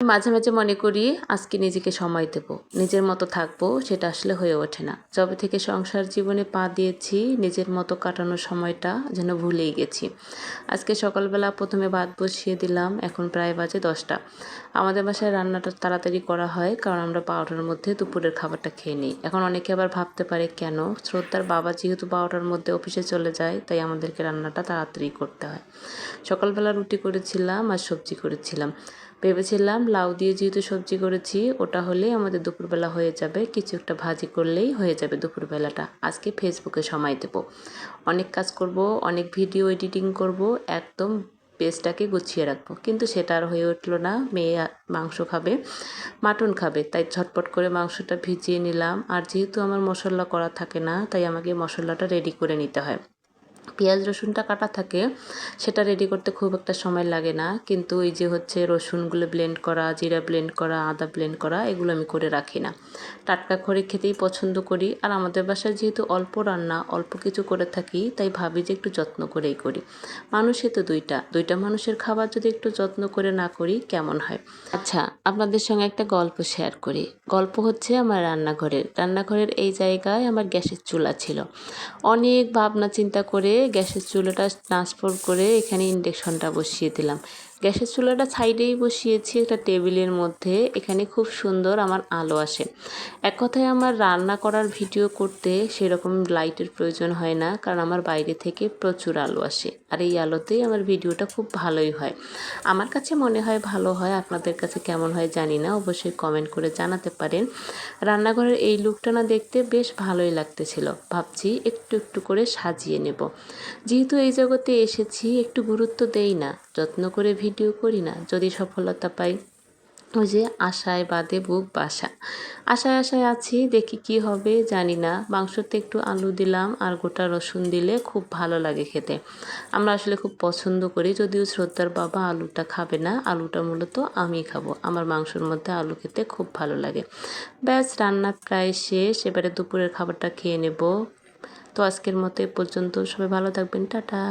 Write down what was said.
মাঝে মাঝে মনে করি আজকে নিজেকে সময় দেব, নিজের মতো থাকবো, সেটা আসলে হয়ে ওঠে না। যবে থেকে সংসার জীবনে পা দিয়েছি নিজের মতো কাটানোর সময়টা যেন ভুলেই গেছি। আজকে সকালবেলা প্রথমে ভাত বসিয়ে দিলাম, এখন প্রায় বাজে 10টা। আমাদের বাসায় রান্নাটা তাড়াতাড়ি করা হয় কারণ আমরা 12টার মধ্যে দুপুরের খাবারটা খেয়ে নিই। এখন অনেকে আবার ভাবতে পারে কেন, শ্রদ্ধার বাবা যেহেতু 12টার মধ্যে অফিসে চলে যায় তাই আমাদেরকে রান্নাটা তাড়াতাড়ি করতে হয়। সকালবেলা রুটি করেছিলাম আর সবজি করেছিলাম। ভেবেছিলাম লাউ দিয়ে যেহেতু সবজি করেছি ওটা হলেই আমাদের দুপুরবেলা হয়ে যাবে, কিছু একটা ভাজি করলেই হয়ে যাবে দুপুরবেলাটা। আজকে ফেসবুকে সময় দেব, অনেক কাজ করব, অনেক ভিডিও এডিটিং করব, একদম পেজটাকে গুছিয়ে রাখবো, কিন্তু সেটা আর হয়ে উঠলো না। মেয়ে মাংস খাবে, মাটন খাবে, তাই ঝটপট করে মাংসটা ভিজিয়ে নিলাম। আর যেহেতু আমার মশলা করা থাকে না তাই আমাকে মশলাটা রেডি করে নিতে হয়। পেঁয়াজ রসুনটা কাটা থাকে, সেটা রেডি করতে খুব একটা সময় লাগে না, কিন্তু এই যে হচ্ছে রসুনগুলো ব্লেন্ড করা, জিরা ব্লেন্ড করা, আদা ব্লেন্ড করা, এগুলো আমি করে রাখি না। টাটকা করে খেতেই পছন্দ করি। আর আমাদের বাসায় যেহেতু অল্প রান্না, অল্প কিছু করে থাকি, তাই ভাবি যে একটু যত্ন করেই করি। মানুষে তো দুইটা মানুষের খাবার যদি একটু যত্ন করে না করি কেমন হয়। আচ্ছা, আপনাদের সঙ্গে একটা গল্প শেয়ার করি। গল্প হচ্ছে আমার রান্নাঘরের এই জায়গায় আমার গ্যাসের চুলা ছিল। অনেক ভাবনা চিন্তা করে গ্যাসের চুলাটা ট্রান্সফার করে এখানে ইন্ডাকশনটা বসিয়ে দিলাম। গ্যাসের চুলাটা সাইডেই বসিয়েছি একটা টেবিলের মধ্যে, এখানে খুব সুন্দর আমার আলো আসে। এক কথায় আমার রান্না করার ভিডিও করতে সেরকম লাইটের প্রয়োজন হয় না, কারণ আমার বাইরে থেকে প্রচুর আলো আসে, আর এই আলোতেই আমার ভিডিওটা খুব ভালোই হয়। আমার কাছে মনে হয় ভালো হয়, আপনাদের কাছে কেমন হয় জানি না, অবশ্যই কমেন্ট করে জানাতে পারেন। রান্নাঘরের এই লুকটা না দেখতে বেশ ভালোই লাগতেছিল, ভাবছি একটু একটু করে সাজিয়ে নেব। যেহেতু এই জগতে এসেছি একটু গুরুত্ব দেই না, যত্ন করে ভিডিও করি না, যদি সফলতা পাই ওই যে আশায় বাদে বুক বাসা। আশায় আশায় আছি, দেখি কি হবে জানি না। মাংসতে একটু আলু দিলাম আর গোটা রসুন দিলে খুব ভালো লাগে খেতে। আমরা আসলে খুব পছন্দ করি, যদিও শ্রদ্ধার বাবা আলুটা খাবে না, আলুটা মূলত আমি খাবো। আমার মাংসের মধ্যে আলু খেতে খুব ভালো লাগে। ব্যাস, রান্না প্রায় শেষ, এবারে দুপুরের খাবারটা খেয়ে নেব। তো আজকের মতো এ পর্যন্ত, সবাই ভালো থাকবেন, টাটা।